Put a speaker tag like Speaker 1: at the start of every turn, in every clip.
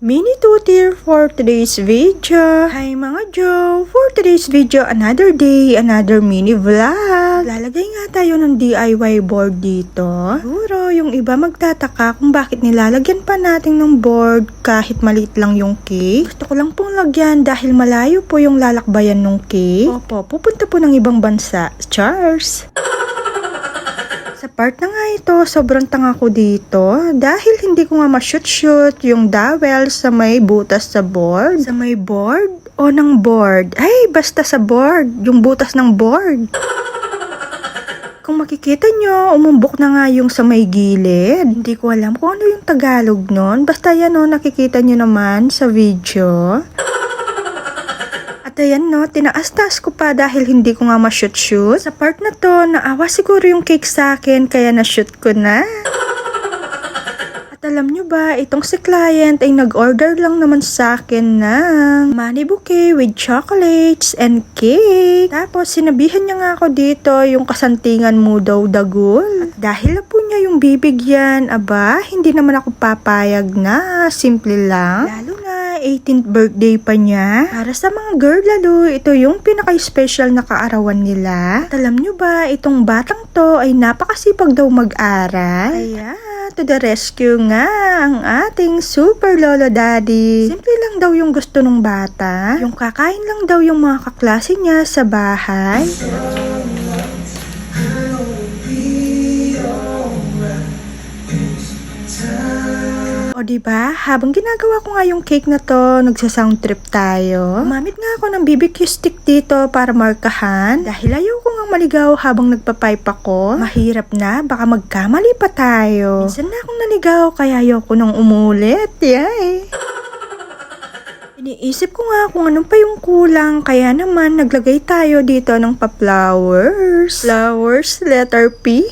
Speaker 1: Mini tutor for today's video. Hi mga Joe! For today's video, another day, another mini vlog. Lalagay nga tayo ng DIY board dito. Siguro yung iba magtataka kung bakit nilalagyan pa natin ng board kahit maliit lang yung cake. Gusto ko lang pong lagyan dahil malayo po yung lalakbayan ng cake. Opo, pupunta po ng ibang bansa. Cheers! Sa part na nga ito, sobrang tanga ko dito dahil hindi ko nga ma-shoot yung dowel sa may butas sa board. Sa may board o ng board? Ay, basta sa board. Yung butas ng board. Kung makikita nyo, umumbok na nga yung sa may gilid. Hindi ko alam kung ano yung Tagalog nun. Basta yan o, nakikita nyo naman sa video. At ayan no, tinaas-taas ko pa dahil hindi ko nga ma-shoot. Sa part na to, naawa siguro yung cake sa akin kaya na-shoot ko na. At alam nyo ba, itong si client ay nag-order lang naman sa akin ng money bouquet with chocolates and cake. Tapos sinabihan niya nga ako dito yung kasantingan mo daw dagol. At dahil na po niya yung bibigyan, aba, hindi naman ako papayag na, simple lang. Lalo na 18th birthday pa niya. Para sa mga girl lalo, ito yung pinaka-special na kaarawan nila. At alam nyo ba, itong batang to ay napakasipag daw mag-aral. Kaya, to the rescue nga ang ating super lolo daddy. Simple lang daw yung gusto ng bata. Yung kakain lang daw yung mga kaklase niya sa bahay. O diba, habang ginagawa ko nga yung cake na to, nagsa-sound trip tayo. Gumamit nga ako ng BBQ stick dito para markahan. Dahil ayaw ko nga maligaw habang nagpapipe ako. Mahirap na, baka magkamali pa tayo. Minsan na akong naligaw, kaya ayaw ko nang umulit. Yay! Iniisip ko nga kung anong pa yung kulang, kaya naman naglagay tayo dito ng pa-flowers. Flowers, letter P.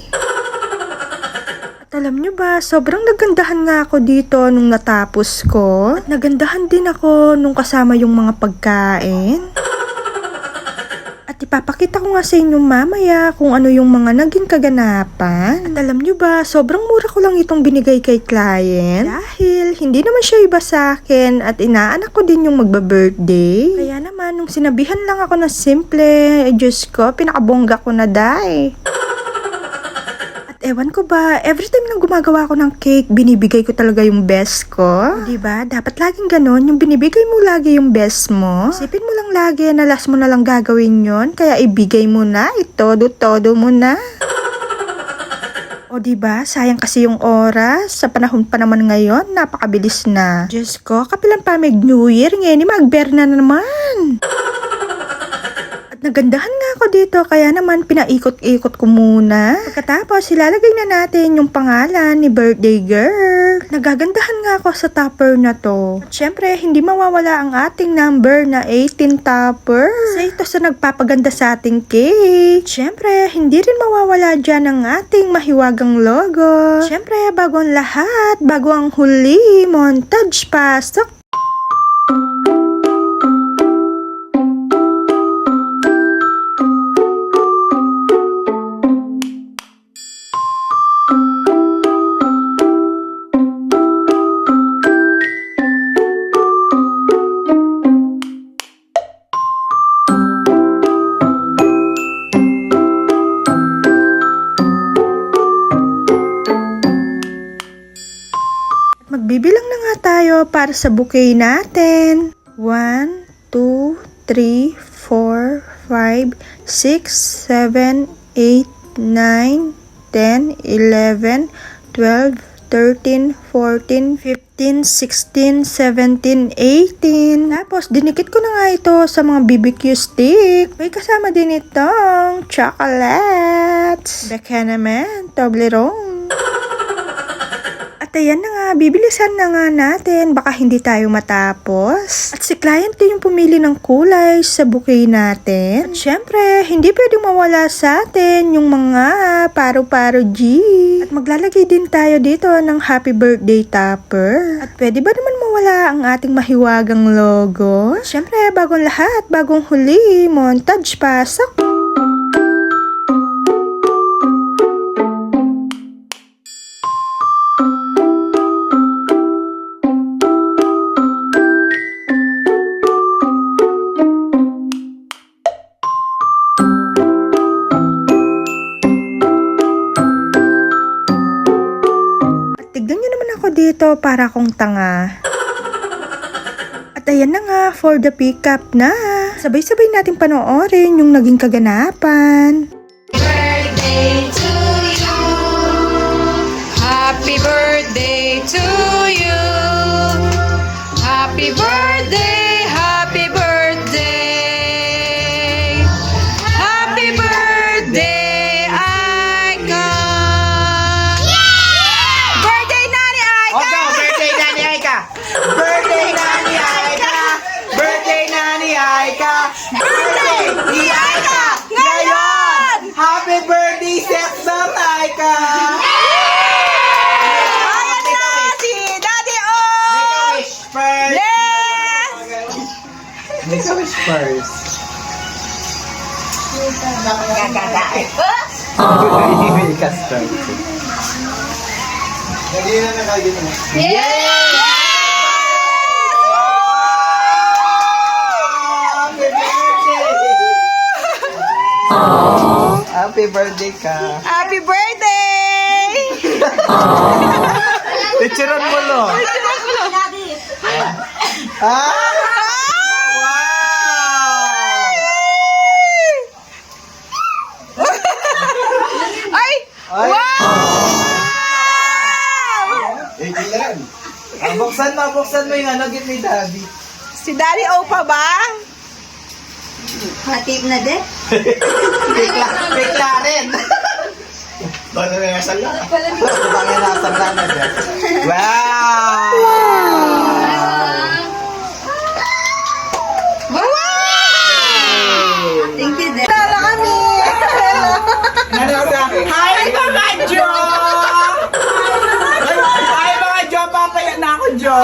Speaker 1: At alam nyo ba, sobrang nagandahan nga ako dito nung natapos ko. At nagandahan din ako nung kasama yung mga pagkain. At ipapakita ko nga sa inyo mamaya kung ano yung mga naging kaganapan. At alam nyo ba, sobrang mura ko lang itong binigay kay client. Dahil hindi naman siya iba sa akin at inaanak ko din yung magba-birthday. Kaya naman, nung sinabihan lang ako na simple, Diyos ko, pinakabongga ko na dai. Ewan ko ba, every time nang gumagawa ko ng cake, binibigay ko talaga yung best ko. Diba? Dapat laging ganon, yung binibigay mo lagi yung best mo. Isipin mo lang lagi na last mo na lang gagawin yon, kaya ibigay mo na, itodo-todo mo na. O diba, sayang kasi yung oras. Sa panahon pa naman ngayon, napakabilis na. Diyos ko, kapilan pa mag-New Year, ngayon mag-Berna na naman. Nagandahan nga ako dito, kaya naman pinaikot-ikot ko muna. Pagkatapos, ilalagay na natin yung pangalan ni birthday girl. Nagagandahan nga ako sa topper na to. At syempre, hindi mawawala ang ating number na 18 topper. Kasi ito sa nagpapaganda sa ating cake. Syempre, hindi rin mawawala dyan ang ating mahiwagang logo. Syempre, bago ang lahat, bago ang huli, montage pasok. Magbibilang na nga tayo para sa bouquet natin. 1, 2, 3, 4, 5, 6, 7, 8, 9, 10, 11, 12, 13, 14, 15, 16, 17, 18. Tapos, dinikit ko na nga ito sa mga BBQ stick. May kasama din itong chocolates. Baka naman, Toblerone. At ayan na nga, bibilisan na nga natin, baka hindi tayo matapos. At si client din yung pumili ng kulay sa bouquet natin. At syempre, hindi pwedeng mawala sa atin yung mga paro-paro G. At maglalagay din tayo dito ng happy birthday topper. At pwede ba naman mawala ang ating mahiwagang logo? At syempre, bagong lahat, bagong huli, montage pasok. dito para akong tanga. At ayan na nga, for the pickup na. Sabay-sabay nating panoorin yung naging kaganapan.
Speaker 2: Birthday to you. Happy birthday to you. Happy birthday, happy birthday. Happy birthday, Aika. Birthday, Nani Aika.
Speaker 3: Opo, birthday Nani Aika! Birthday Nani Aika! Birthday Nani Aika! Birthday ni Aika! Ngayon! Happy birthday, Sexon Aika!
Speaker 2: Ayan na si Daddy O.
Speaker 3: Make a wish first!
Speaker 2: Yes!
Speaker 3: Make a wish first! Make a start. Lagi na nakagin mo. Happy birthday! Happy birthday ka!
Speaker 2: Happy birthday!
Speaker 3: Picturean mo lo! Ah!
Speaker 2: Ay!
Speaker 3: Ay!
Speaker 2: Wow!
Speaker 3: Buksan mo yung ano, give me daddy.
Speaker 2: Si Daddy O pa ba?
Speaker 4: Hatip na de.
Speaker 3: Bigla rin. Bala na nasa lang. Bala na nasa lang na dyan. Wow!
Speaker 4: Thank you de.
Speaker 2: Tala kami!
Speaker 3: Hi mga Jo! Hi mga Jo! Papaya na ako Jo!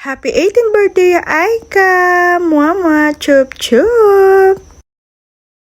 Speaker 1: Happy 18th birthday, Aika! Mama, chup chup!